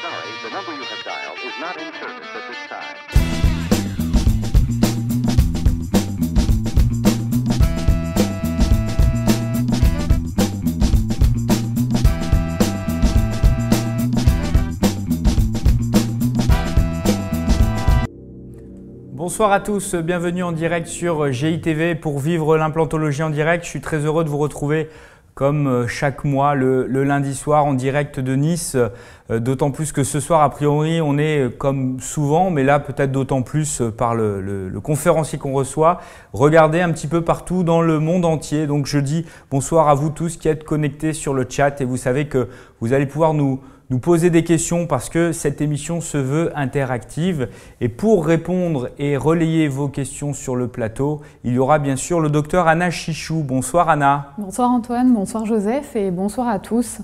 sorry, the number you have dialed is not in service at this time. Bonsoir à tous, bienvenue en direct sur GITV pour vivre l'implantologie en direct. Je suis très heureux de vous retrouver comme chaque mois le lundi soir en direct de Nice. D'autant plus que ce soir, a priori, on est comme souvent, mais là peut-être d'autant plus par le conférencier qu'on reçoit, regardez un petit peu partout dans le monde entier. Donc je dis bonsoir à vous tous qui êtes connectés sur le chat et vous savez que vous allez pouvoir nous poser des questions parce que cette émission se veut interactive. Et pour répondre et relayer vos questions sur le plateau, il y aura bien sûr le docteur Anna Chichou. Bonsoir Anna. Bonsoir Antoine, bonsoir Joseph et bonsoir à tous.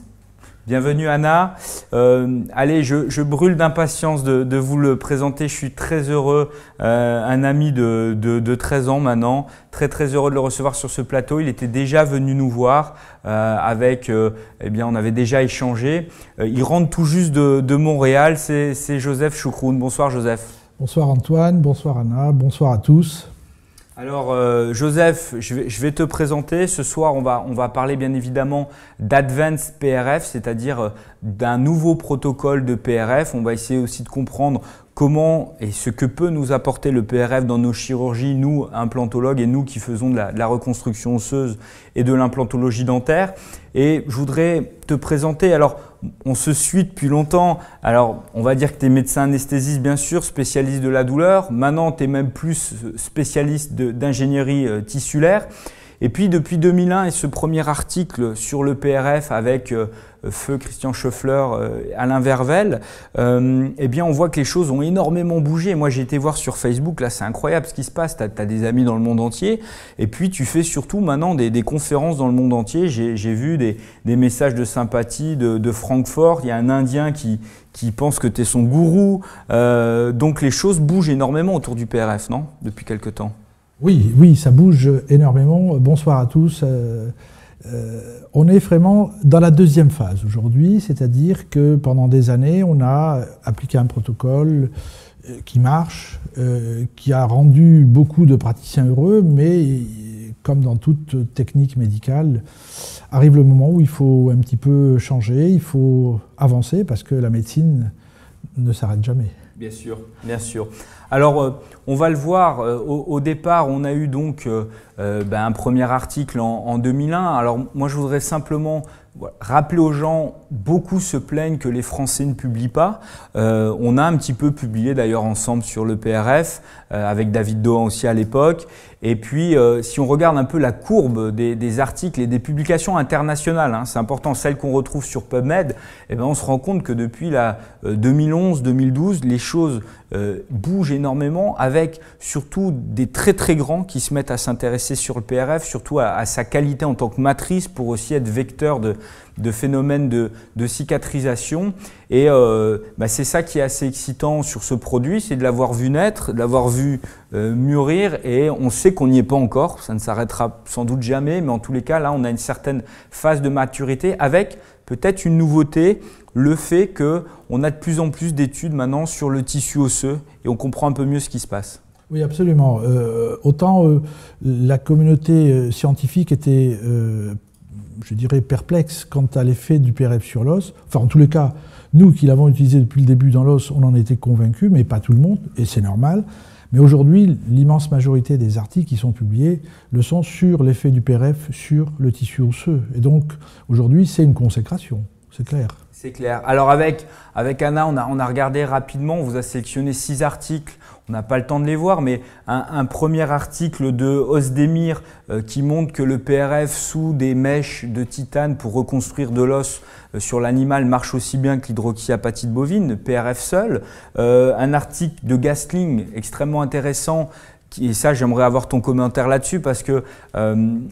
Bienvenue Anna. Allez, je brûle d'impatience de vous le présenter. Je suis très heureux, un ami de 13 ans maintenant, très heureux de le recevoir sur ce plateau. Il était déjà venu nous voir on avait déjà échangé. Il rentre tout juste de Montréal, c'est Joseph Choucroune. Bonsoir Joseph. Bonsoir Antoine, bonsoir Anna, bonsoir à tous. Alors Joseph, je vais te présenter. Ce soir, on va parler bien évidemment d'Advanced PRF, c'est-à-dire d'un nouveau protocole de PRF. On va essayer aussi de comprendre comment et ce que peut nous apporter le PRF dans nos chirurgies, nous implantologues et nous qui faisons de la reconstruction osseuse et de l'implantologie dentaire. Et je voudrais te présenter, alors on se suit depuis longtemps, alors on va dire que tu es médecin anesthésiste bien sûr, spécialiste de la douleur, maintenant tu es même plus spécialiste d'ingénierie tissulaire. Et puis depuis 2001 et ce premier article sur le PRF avec feu Christian Scheffler, Alain Vervel, on voit que les choses ont énormément bougé. Moi j'ai été voir sur Facebook, là c'est incroyable ce qui se passe, tu as des amis dans le monde entier et puis tu fais surtout maintenant des conférences dans le monde entier. J'ai vu des messages de sympathie de Francfort, il y a un Indien qui pense que tu es son gourou, donc les choses bougent énormément autour du PRF, non? Depuis quelque temps. Oui, ça bouge énormément. Bonsoir à tous. On est vraiment dans la deuxième phase aujourd'hui, c'est-à-dire que pendant des années, on a appliqué un protocole qui marche, qui a rendu beaucoup de praticiens heureux, mais comme dans toute technique médicale, arrive le moment où il faut un petit peu changer, il faut avancer parce que la médecine ne s'arrête jamais. Bien sûr, bien sûr. Alors, on va le voir, au départ, on a eu donc un premier article en 2001. Alors, moi, je voudrais simplement rappeler aux gens, beaucoup se plaignent que les Français ne publient pas. On a un petit peu publié d'ailleurs ensemble sur le PRF, avec David Dohan aussi à l'époque. Et puis, si on regarde un peu la courbe des articles et des publications internationales, c'est important, celles qu'on retrouve sur PubMed, on se rend compte que depuis 2011-2012, les choses bougent énormément avec surtout des très grands qui se mettent à s'intéresser sur le PRF, surtout à sa qualité en tant que matrice pour aussi être vecteur de phénomènes de cicatrisation. Et c'est ça qui est assez excitant sur ce produit, c'est de l'avoir vu naître, de l'avoir vu mûrir et on sait qu'on n'y est pas encore, ça ne s'arrêtera sans doute jamais, mais en tous les cas là on a une certaine phase de maturité avec peut-être une nouveauté, le fait qu'on a de plus en plus d'études maintenant sur le tissu osseux et on comprend un peu mieux ce qui se passe. Oui, absolument. Autant la communauté scientifique était, je dirais, perplexe quant à l'effet du PRF sur l'os. Enfin, en tous les cas, nous qui l'avons utilisé depuis le début dans l'os, on en était convaincus, mais pas tout le monde, et c'est normal. Mais aujourd'hui, l'immense majorité des articles qui sont publiés le sont sur l'effet du PRF sur le tissu osseux. Et donc, aujourd'hui, c'est une consécration, c'est clair. C'est clair. Alors avec Anna, on a regardé rapidement, on vous a sélectionné 6 articles. On n'a pas le temps de les voir, mais un premier article de Özdemir qui montre que le PRF sous des mèches de titane pour reconstruire de l'os sur l'animal marche aussi bien que l'hydroxyapatite bovine, PRF seul. Un article de Gastling extrêmement intéressant. Et ça, j'aimerais avoir ton commentaire là-dessus parce que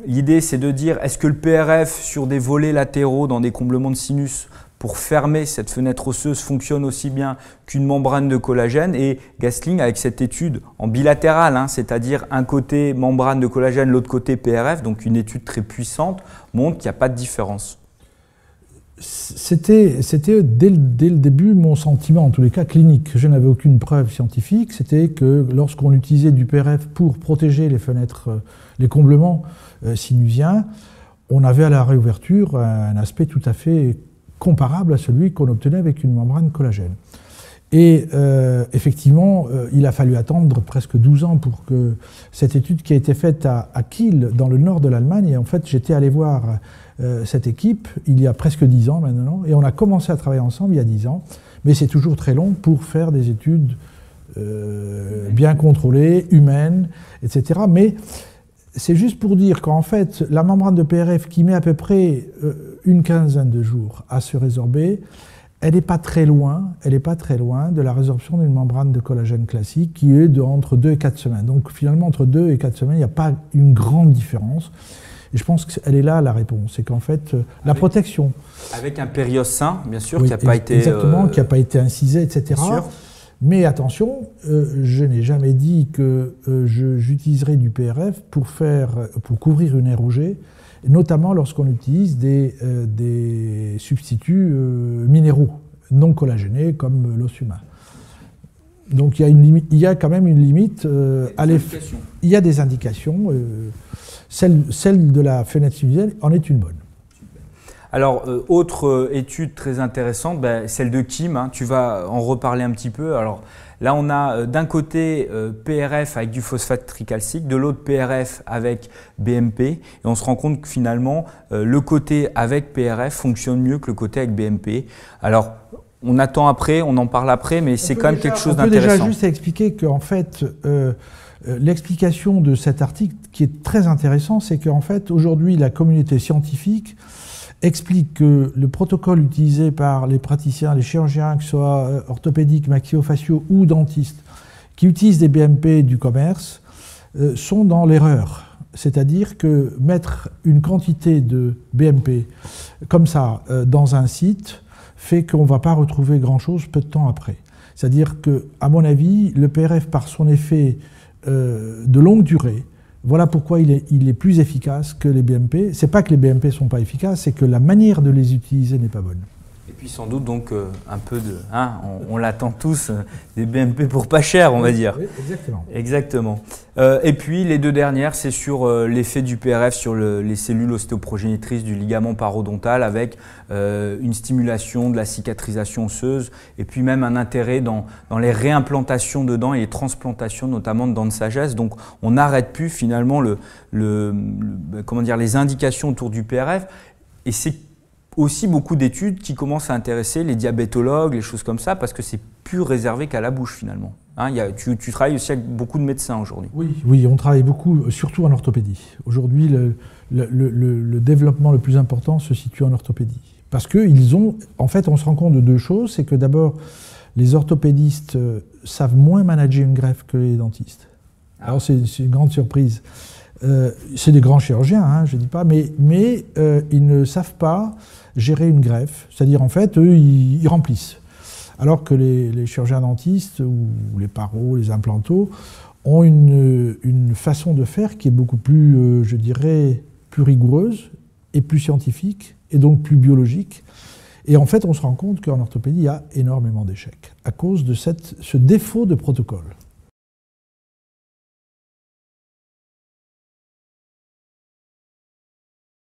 l'idée, c'est de dire est-ce que le PRF sur des volets latéraux dans des comblements de sinus pour fermer cette fenêtre osseuse fonctionne aussi bien qu'une membrane de collagène. Et Gastling, avec cette étude en bilatéral, c'est-à-dire un côté membrane de collagène, l'autre côté PRF, donc une étude très puissante, montre qu'il n'y a pas de différence. C'était dès le début mon sentiment, en tous les cas clinique. Je n'avais aucune preuve scientifique. C'était que lorsqu'on utilisait du PRF pour protéger les fenêtres, les comblements sinusiens, on avait à la réouverture un aspect tout à fait comparable à celui qu'on obtenait avec une membrane collagène. Et effectivement, il a fallu attendre presque 12 ans pour que cette étude qui a été faite à Kiel, dans le nord de l'Allemagne, et en fait j'étais allé voir cette équipe il y a presque 10 ans maintenant, et on a commencé à travailler ensemble il y a 10 ans, mais c'est toujours très long pour faire des études bien contrôlées, humaines, etc. Mais c'est juste pour dire qu'en fait, la membrane de PRF qui met à peu près une quinzaine de jours à se résorber, elle n'est pas très loin de la résorption d'une membrane de collagène classique qui est entre 2 et 4 semaines. Donc finalement, entre 2 et 4 semaines, il n'y a pas une grande différence. Et je pense qu'elle est là la réponse, c'est qu'en fait, la protection... Avec un périos sain, bien sûr, oui, qui n'a pas été... Exactement, qui n'a pas été incisé, etc. Sûr. Mais attention, je n'ai jamais dit que j'utiliserais du PRF pour couvrir une ROG, notamment lorsqu'on utilise des substituts minéraux non collagénés comme l'os humain. Donc il y a quand même une limite à l'effet. Il y a des indications. Celle de la fenêtre sinusienne en est une bonne. Alors, autre étude très intéressante, celle de Kim, hein, tu vas en reparler un petit peu. Alors là, on a d'un côté PRF avec du phosphate tricalcique, de l'autre PRF avec BMP, et on se rend compte que finalement, le côté avec PRF fonctionne mieux que le côté avec BMP. Alors, on attend après, on en parle après, mais c'est quand même quelque chose d'intéressant. On peut déjà juste expliquer qu'en fait, l'explication de cet article qui est très intéressant, c'est qu'en fait, aujourd'hui, la communauté scientifique explique que le protocole utilisé par les praticiens, les chirurgiens, que ce soit orthopédiques, maxillofaciaux ou dentistes, qui utilisent des BMP du commerce, sont dans l'erreur. C'est-à-dire que mettre une quantité de BMP comme ça dans un site fait qu'on ne va pas retrouver grand-chose peu de temps après. C'est-à-dire que, à mon avis, le PRF, par son effet de longue durée, voilà pourquoi il est plus efficace que les BMP. Ce n'est pas que les BMP ne sont pas efficaces, c'est que la manière de les utiliser n'est pas bonne. Et puis sans doute donc un peu de... Hein, on l'attend tous, des BMP pour pas cher, on va dire. Oui, exactement. Exactement. Et puis les deux dernières, c'est sur l'effet du PRF sur les cellules ostéoprogénitrices du ligament parodontal avec une stimulation de la cicatrisation osseuse et puis même un intérêt dans les réimplantations de dents et les transplantations notamment de dents de sagesse. Donc on n'arrête plus finalement comment dire, les indications autour du PRF et c'est aussi beaucoup d'études qui commencent à intéresser les diabétologues, les choses comme ça, parce que c'est plus réservé qu'à la bouche finalement. Hein, tu travailles aussi avec beaucoup de médecins aujourd'hui. Oui, on travaille beaucoup, surtout en orthopédie. Aujourd'hui, le développement le plus important se situe en orthopédie. Parce qu'ils ont, en fait, on se rend compte de deux choses, c'est que d'abord, les orthopédistes savent moins manager une greffe que les dentistes. Alors c'est une grande surprise. C'est des grands chirurgiens, hein, je ne dis pas, mais ils ne savent pas gérer une greffe. C'est-à-dire, en fait, eux, ils remplissent. Alors que les chirurgiens dentistes, ou les paros, les implantos, ont une façon de faire qui est beaucoup plus, je dirais, plus rigoureuse et plus scientifique, et donc plus biologique. Et en fait, on se rend compte qu'en orthopédie, il y a énormément d'échecs à cause de ce défaut de protocole.